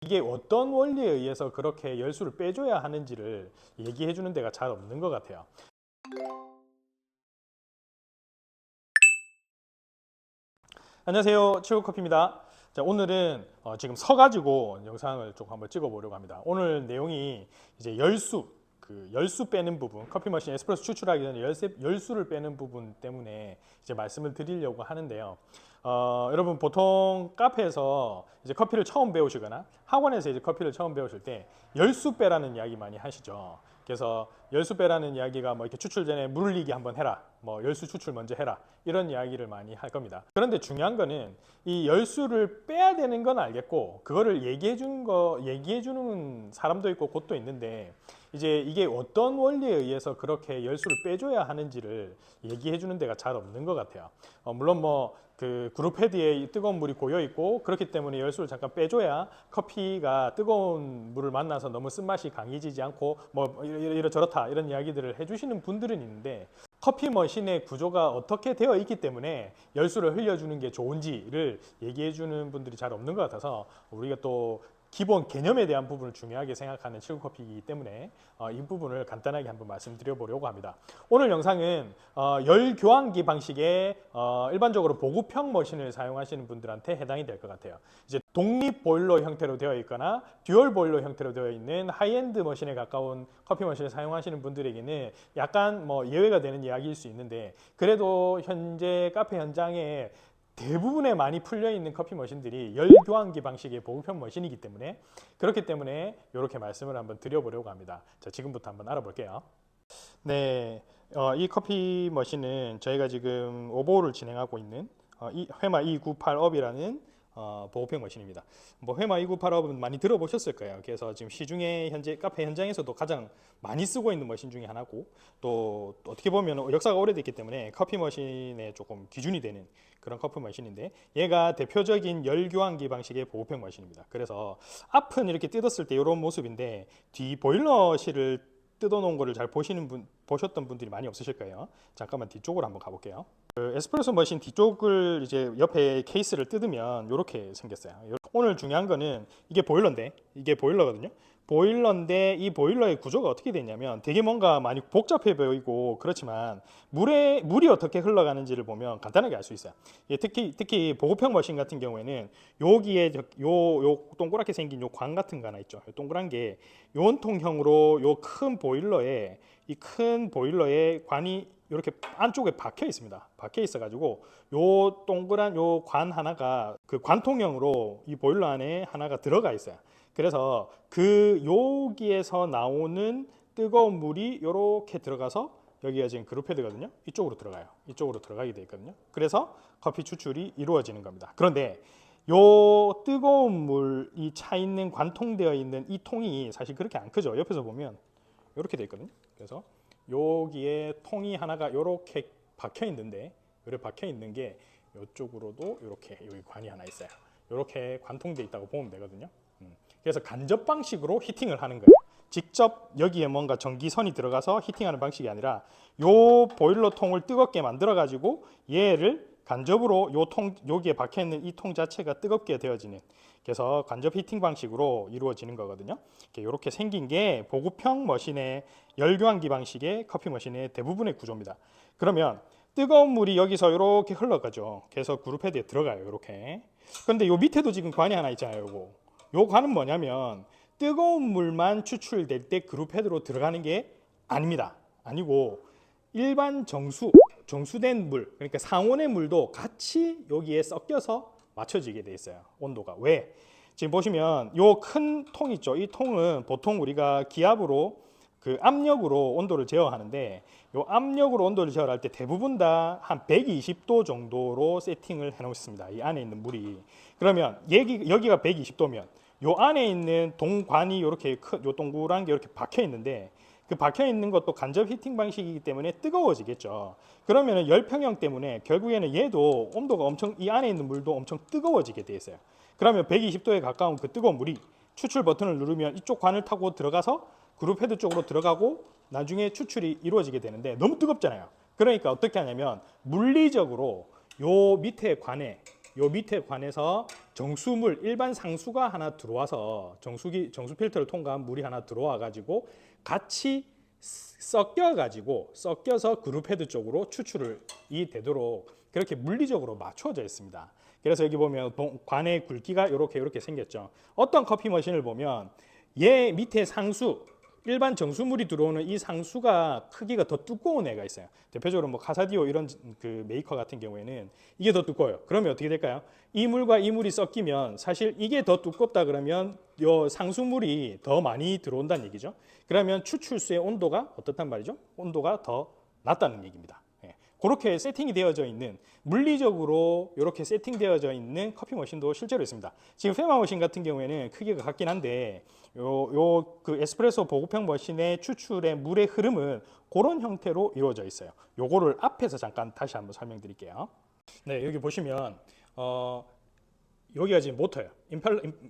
이게 어떤 원리에 의해서 그렇게 열수를 빼줘야 하는지를 얘기해 주는 데가 잘 없는 것 같아요. 안녕하세요, 치우커피입니다. 자, 오늘은 지금 서가지고 영상을 좀 한번 찍어보려고 합니다. 오늘 내용이 이제 열수 빼는 부분, 커피 머신 에스프레소 추출하기 전에 열수를 빼는 부분 때문에 이제 말씀을 드리려고 하는데요. 여러분 보통 카페에서 이제 커피를 처음 배우시거나 학원에서 이제 커피를 처음 배우실 때 열수 빼라는 이야기 많이 하시죠. 그래서 열수 빼라는 이야기가 뭐 이렇게 추출 전에 물 흘리기 한번 해라, 뭐 열수 추출 먼저 해라, 이런 이야기를 많이 할 겁니다. 그런데 중요한 거는 이 열수를 빼야 되는 건 알겠고, 그거를 얘기해 주는 사람도 있고 곳도 있는데, 이제 이게 어떤 원리에 의해서 그렇게 열수를 빼줘야 하는지를 얘기해 주는 데가 잘 없는 것 같아요. 물론 뭐 그 그룹 헤드에 뜨거운 물이 고여 있고 그렇기 때문에 열수를 잠깐 빼줘야 커피가 뜨거운 물을 만나서 너무 쓴맛이 강해지지 않고 뭐 이러저렇다 이런 이야기들을 해주시는 분들은 있는데, 커피 머신의 구조가 어떻게 되어 있기 때문에 열수를 흘려주는 게 좋은지를 얘기해 주는 분들이 잘 없는 것 같아서, 우리가 또 기본 개념에 대한 부분을 중요하게 생각하는 치국커피이기 때문에 이 부분을 간단하게 한번 말씀드려 보려고 합니다. 오늘 영상은 열 교환기 방식의 일반적으로 보급형 머신을 사용하시는 분들한테 해당이 될 것 같아요. 이제 독립 보일러 형태로 되어 있거나 듀얼 보일러 형태로 되어 있는 하이엔드 머신에 가까운 커피 머신을 사용하시는 분들에게는 약간 뭐 예외가 되는 이야기일 수 있는데, 그래도 현재 카페 현장에 대부분에 많이 풀려 있는 커피 머신들이 열 교환기 방식의 보급형 머신이기 때문에, 그렇기 때문에 이렇게 말씀을 한번 드려보려고 합니다. 자, 지금부터 한번 알아볼게요. 네, 이 커피 머신은 저희가 지금 오버홀을 진행하고 있는 이 회마 298업이라는 보급형 머신입니다. 뭐 회마 298업은 많이 들어보셨을 거예요. 그래서 지금 시중에 현재 카페 현장에서도 가장 많이 쓰고 있는 머신 중에 하나고, 또 어떻게 보면 역사가 오래됐기 때문에 커피 머신에 조금 기준이 되는 그런 커피 머신인데, 얘가 대표적인 열 교환기 방식의 보급형 머신입니다. 그래서 앞은 이렇게 뜯었을 때 이런 모습인데, 뒤 보일러실을 뜯어놓은 거를 잘 보셨던 분들이 많이 없으실 거예요. 잠깐만 뒤쪽으로 한번 가볼게요. 그 에스프레소 머신 뒤쪽을 이제 옆에 케이스를 뜯으면 이렇게 생겼어요. 오늘 중요한 거는 이게 보일러거든요. 보일러인데 이 보일러의 구조가 어떻게 되냐면 되게 뭔가 많이 복잡해 보이고 그렇지만, 물이 어떻게 흘러가는지를 보면 간단하게 알 수 있어요. 특히 보급형 머신 같은 경우에는 여기에 요 동그랗게 생긴 요 관 같은 거 하나 있죠. 요 동그란 게 요원통형으로 요 큰 보일러에 관이 이렇게 안쪽에 박혀 있습니다. 박혀 있어 가지고 요 동그란 요 관 하나가 그 관통형으로 이 보일러 안에 하나가 들어가 있어요. 그래서 그 여기에서 나오는 뜨거운 물이 이렇게 들어가서, 여기가 지금 그룹 헤드거든요. 이쪽으로 들어가요. 이쪽으로 들어가게 돼 있거든요. 그래서 커피 추출이 이루어지는 겁니다. 그런데 요 뜨거운 물이 차 있는 관통되어 있는 이 통이 사실 그렇게 안 크죠. 옆에서 보면 이렇게 돼 있거든요. 그래서 여기에 통이 하나가 이렇게 박혀 있는데, 이렇게 박혀 있는 게 이쪽으로도 이렇게 여기 관이 하나 있어요. 이렇게 관통돼 있다고 보면 되거든요. 그래서 간접 방식으로 히팅을 하는 거예요. 직접 여기에 뭔가 전기선이 들어가서 히팅하는 방식이 아니라 요 보일러 통을 뜨겁게 만들어 가지고 얘를 간접으로 여기에 박혀 있는 이 통 자체가 뜨겁게 되어지는, 그래서 간접 히팅 방식으로 이루어지는 거거든요. 이렇게 생긴 게 보급형 머신의 열교환기 방식의 커피 머신의 대부분의 구조입니다. 그러면 뜨거운 물이 여기서 이렇게 흘러가죠. 그래서 그룹 헤드에 들어가요. 이렇게. 그런데 요 밑에도 지금 관이 하나 있잖아요. 요 관은 뭐냐면 뜨거운 물만 추출될 때 그룹 헤드로 들어가는 게 아닙니다. 아니고 일반 정수된 물, 그러니까 상온의 물도 같이 여기에 섞여서 맞춰지게 돼 있어요. 온도가. 왜? 지금 보시면 요 큰 통 있죠. 이 통은 보통 우리가 기압으로 그 압력으로 온도를 제어하는데, 요 압력으로 온도를 제어할 때 대부분 다 한 120도 정도로 세팅을 해 놓습니다. 이 안에 있는 물이. 그러면 여기가 120도면 요 안에 있는 동관이 이렇게 요 동그란 게 이렇게 박혀 있는데, 그 박혀 있는 것도 간접 히팅 방식이기 때문에 뜨거워지겠죠. 그러면은 열평형 때문에 결국에는 얘도 온도가 엄청, 이 안에 있는 물도 엄청 뜨거워지게 돼 있어요. 그러면 120도에 가까운 그 뜨거운 물이 추출 버튼을 누르면 이쪽 관을 타고 들어가서 그룹 헤드 쪽으로 들어가고 나중에 추출이 이루어지게 되는데, 너무 뜨겁잖아요. 그러니까 어떻게 하냐면 물리적으로 요 밑에 관에 요 밑에 관에서 정수물 일반 상수가 하나 들어와서 정수 필터를 통과한 물이 하나 들어와 가지고 같이 섞여서 그룹 헤드 쪽으로 추출이 되도록 그렇게 물리적으로 맞춰져 있습니다. 그래서 여기 보면 관의 굵기가 이렇게 생겼죠. 어떤 커피 머신을 보면 얘 밑에 상수 일반 정수물이 들어오는 이 상수가 크기가 더 두꺼운 애가 있어요. 대표적으로 뭐 카사디오 이런 그 메이커 같은 경우에는 이게 더 두꺼워요. 그러면 어떻게 될까요? 이 물과 이 물이 섞이면 사실 이게 더 두껍다 그러면 요 상수물이 더 많이 들어온다는 얘기죠. 그러면 추출수의 온도가 어떻단 말이죠? 온도가 더 낮다는 얘기입니다. 그렇게 세팅이 되어져 있는 물리적으로 이렇게 세팅되어져 있는 커피 머신도 실제로 있습니다. 지금 페마 머신 같은 경우에는 크기가 같긴 한데 그 에스프레소 보급형 머신의 추출의 물의 흐름은 그런 형태로 이루어져 있어요. 요거를 앞에서 잠깐 다시 한번 설명드릴게요. 네, 여기 보시면 여기가 지금 모터예요.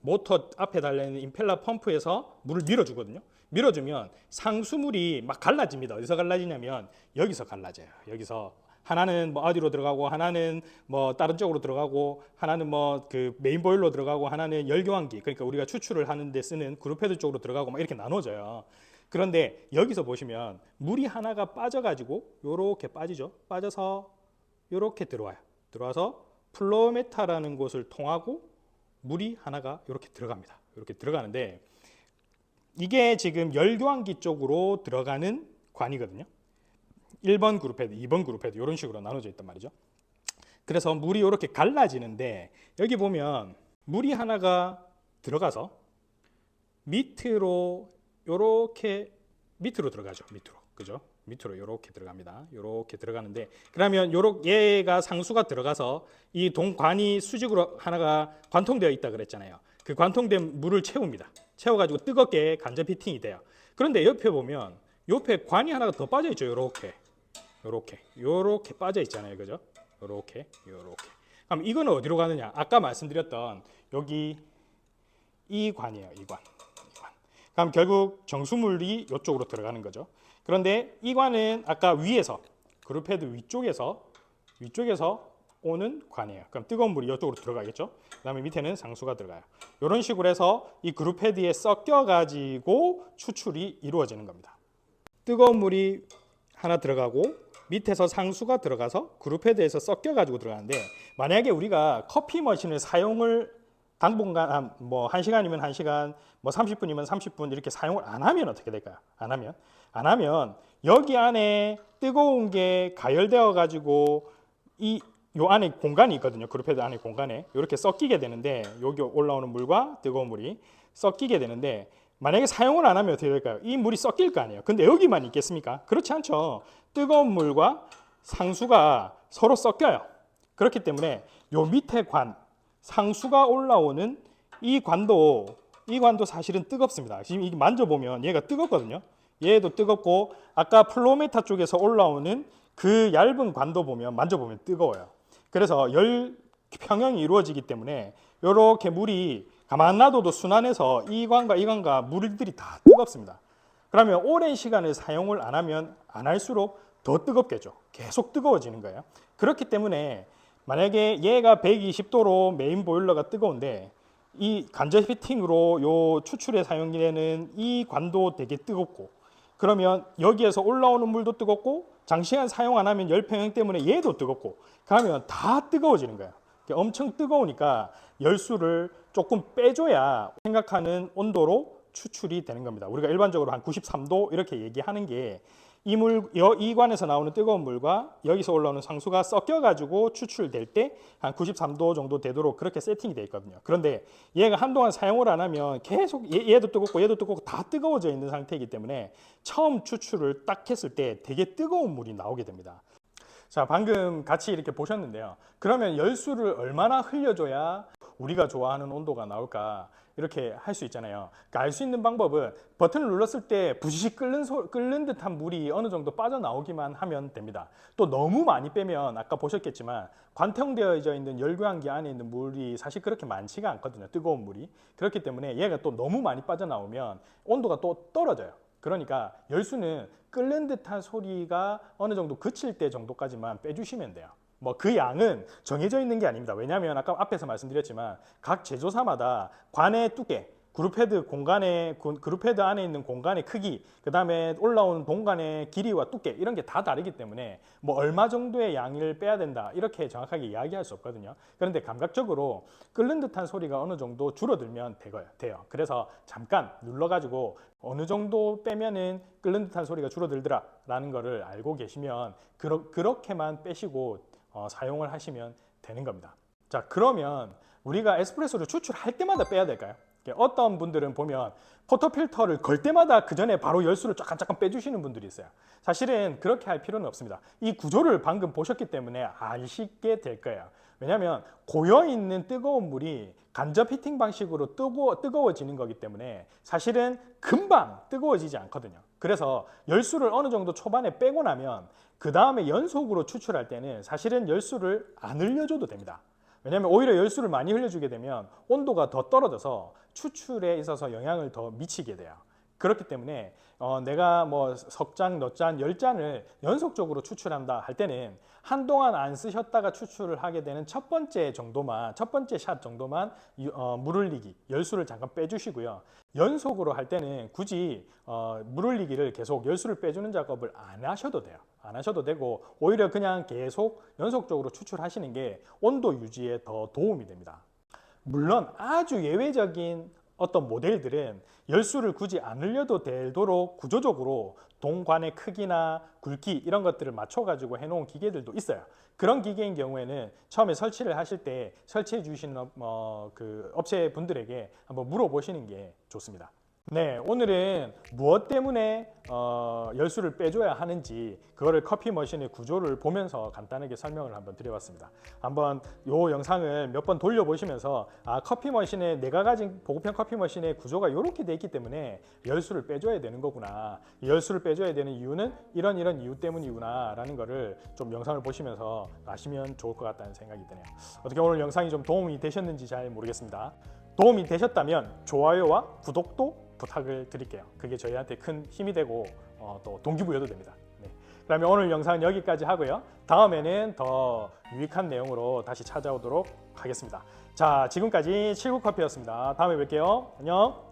모터 앞에 달려있는 임펠러 펌프에서 물을 밀어주거든요. 밀어주면 상수물이 막 갈라집니다. 어디서 갈라지냐면 여기서 갈라져요. 여기서 하나는 뭐 어디로 들어가고 하나는 뭐 다른 쪽으로 들어가고 하나는 뭐 그 메인 보일러 들어가고 하나는 열교환기 그러니까 우리가 추출을 하는데 쓰는 그룹헤드 쪽으로 들어가고 막 이렇게 나눠져요. 그런데 여기서 보시면 물이 하나가 빠져가지고 요렇게 빠지죠. 빠져서 요렇게 들어와요. 들어와서 플로메타라는 곳을 통하고 물이 하나가 이렇게 들어갑니다. 이렇게 들어가는데 이게 지금 열교환기 쪽으로 들어가는 관이거든요. 1번 그룹헤드, 2번 그룹헤드 이런 식으로 나눠져 있단 말이죠. 그래서 물이 이렇게 갈라지는데 여기 보면 물이 하나가 들어가서 밑으로 이렇게 밑으로 들어가죠. 밑으로. 그죠? 밑으로 이렇게 들어갑니다. 이렇게 들어가는데 그러면 얘가 상수가 들어가서 이 동관이 수직으로 하나가 관통되어 있다 그랬잖아요. 그 관통된 물을 채웁니다. 채워가지고 뜨겁게 간접 히팅이 돼요. 그런데 옆에 보면 옆에 관이 하나가 더 빠져 있죠. 요렇게 빠져 있잖아요. 그죠? 요렇게. 그럼 이거는 어디로 가느냐? 아까 말씀드렸던 여기 이 관이에요. 이 관. 그럼 결국 정수물이 이쪽으로 들어가는 거죠. 그런데 이 관은 아까 위에서 그룹헤드 위쪽에서 오는 관이에요. 그럼 뜨거운 물이 이쪽으로 들어가겠죠. 그다음에 밑에는 상수가 들어가요. 이런 식으로 해서 이 그룹헤드에 섞여 가지고 추출이 이루어지는 겁니다. 뜨거운 물이 하나 들어가고 밑에서 상수가 들어가서 그룹헤드에서 섞여 가지고 들어가는데 만약에 우리가 커피 머신을 사용을 당분간 뭐 1시간이면 1시간, 뭐 30분이면 30분 이렇게 사용을 안 하면 어떻게 될까요? 안 하면 여기 안에 뜨거운 게 가열되어 가지고 요 안에 공간이 있거든요. 그룹헤드 안에 공간에 이렇게 섞이게 되는데 여기 올라오는 물과 뜨거운 물이 섞이게 되는데 만약에 사용을 안 하면 어떻게 될까요? 이 물이 섞일 거 아니에요. 근데 여기만 있겠습니까? 그렇지 않죠. 뜨거운 물과 상수가 서로 섞여요. 그렇기 때문에 요 밑에 관 상수가 올라오는 이 관도 사실은 뜨겁습니다. 지금 이게 만져보면 얘가 뜨겁거든요. 얘도 뜨겁고 아까 플로메타 쪽에서 올라오는 그 얇은 관도 만져보면 뜨거워요. 그래서 열 평형이 이루어지기 때문에 이렇게 물이 가만 놔둬도 순환해서 이 관과 물들이 다 뜨겁습니다. 그러면 오랜 시간을 사용을 안 하면 안 할수록 더 뜨겁겠죠. 계속 뜨거워지는 거예요. 그렇기 때문에 만약에 얘가 120도로 메인 보일러가 뜨거운데 이 간접 히팅으로 요 추출에 사용되는 이 관도 되게 뜨겁고 그러면 여기에서 올라오는 물도 뜨겁고 장시간 사용 안 하면 열 평형 때문에 얘도 뜨겁고 그러면 다 뜨거워지는 거예요. 엄청 뜨거우니까 열수를 조금 빼줘야 생각하는 온도로 추출이 되는 겁니다. 우리가 일반적으로 한 93도 이렇게 얘기하는 게 이 관에서 나오는 뜨거운 물과 여기서 올라오는 상수가 섞여가지고 추출될 때 한 93도 정도 되도록 그렇게 세팅이 되어 있거든요. 그런데 얘가 한동안 사용을 안 하면 계속 얘도 뜨겁고 다 뜨거워져 있는 상태이기 때문에 처음 추출을 딱 했을 때 되게 뜨거운 물이 나오게 됩니다. 자, 방금 같이 이렇게 보셨는데요. 그러면 열수를 얼마나 흘려줘야 우리가 좋아하는 온도가 나올까 이렇게 할 수 있잖아요. 그러니까 알 수 있는 방법은 버튼을 눌렀을 때 부시시 끓는 듯한 물이 어느 정도 빠져나오기만 하면 됩니다. 또 너무 많이 빼면 아까 보셨겠지만 관통되어져 있는 열교환기 안에 있는 물이 사실 그렇게 많지가 않거든요. 뜨거운 물이. 그렇기 때문에 얘가 또 너무 많이 빠져나오면 온도가 또 떨어져요. 그러니까 열수는 끓는 듯한 소리가 어느 정도 그칠 때 정도까지만 빼주시면 돼요. 뭐 그 양은 정해져 있는 게 아닙니다. 왜냐하면 아까 앞에서 말씀드렸지만 각 제조사마다 관의 두께, 그룹헤드 공간의 그룹헤드 안에 있는 공간의 크기, 그 다음에 올라오는 동관의 길이와 두께 이런 게 다 다르기 때문에 뭐 얼마 정도의 양을 빼야 된다 이렇게 정확하게 이야기할 수 없거든요. 그런데 감각적으로 끓는 듯한 소리가 어느 정도 줄어들면 돼요. 그래서 잠깐 눌러가지고 어느 정도 빼면은 끓는 듯한 소리가 줄어들더라라는 거를 알고 계시면 그렇게만 빼시고 사용을 하시면 되는 겁니다. 자, 그러면 우리가 에스프레소를 추출할 때마다 빼야 될까요? 어떤 분들은 보면 포터필터를 걸 때마다 그 전에 바로 열수를 잠깐 빼주시는 분들이 있어요. 사실은 그렇게 할 필요는 없습니다. 이 구조를 방금 보셨기 때문에 아시게 될 거예요. 왜냐하면 고여있는 뜨거운 물이 간접 히팅 방식으로 뜨거워지는 거기 때문에 사실은 금방 뜨거워지지 않거든요. 그래서 열수를 어느 정도 초반에 빼고 나면 그 다음에 연속으로 추출할 때는 사실은 열수를 안 흘려줘도 됩니다. 왜냐하면 오히려 열수를 많이 흘려주게 되면 온도가 더 떨어져서 추출에 있어서 영향을 더 미치게 돼요. 그렇기 때문에 내가 뭐 석잔, 넉잔, 10잔을 연속적으로 추출한다 할 때는 한동안 안 쓰셨다가 추출을 하게 되는 첫 번째 샷 정도만 물 흘리기, 열수를 잠깐 빼주시고요. 연속으로 할 때는 굳이 물 흘리기를 계속 열수를 빼주는 작업을 안 하셔도 돼요. 안 하셔도 되고 오히려 그냥 계속 연속적으로 추출하시는 게 온도 유지에 더 도움이 됩니다. 물론 아주 예외적인 어떤 모델들은 열수를 굳이 안 흘려도 되도록 구조적으로 동관의 크기나 굵기 이런 것들을 맞춰가지고 해놓은 기계들도 있어요. 그런 기계인 경우에는 처음에 설치를 하실 때 설치해 주시는 그 업체 분들에게 한번 물어보시는 게 좋습니다. 네, 오늘은 무엇 때문에 열수를 빼줘야 하는지 그거를 커피 머신의 구조를 보면서 간단하게 설명을 한번 드려봤습니다. 한번 이 영상을 몇 번 돌려보시면서 커피 머신의 내가 가진 보급형 커피 머신의 구조가 이렇게 돼 있기 때문에 열수를 빼줘야 되는 거구나. 열수를 빼줘야 되는 이유는 이런 이유 때문이구나 라는 거를 좀 영상을 보시면서 아시면 좋을 것 같다는 생각이 드네요. 어떻게 오늘 영상이 좀 도움이 되셨는지 잘 모르겠습니다. 도움이 되셨다면 좋아요와 구독도 부탁을 드릴게요. 그게 저희한테 큰 힘이 되고 또 동기부여도 됩니다. 네. 그러면 오늘 영상은 여기까지 하고요. 다음에는 더 유익한 내용으로 다시 찾아오도록 하겠습니다. 자, 지금까지 칠구커피였습니다. 다음에 뵐게요. 안녕.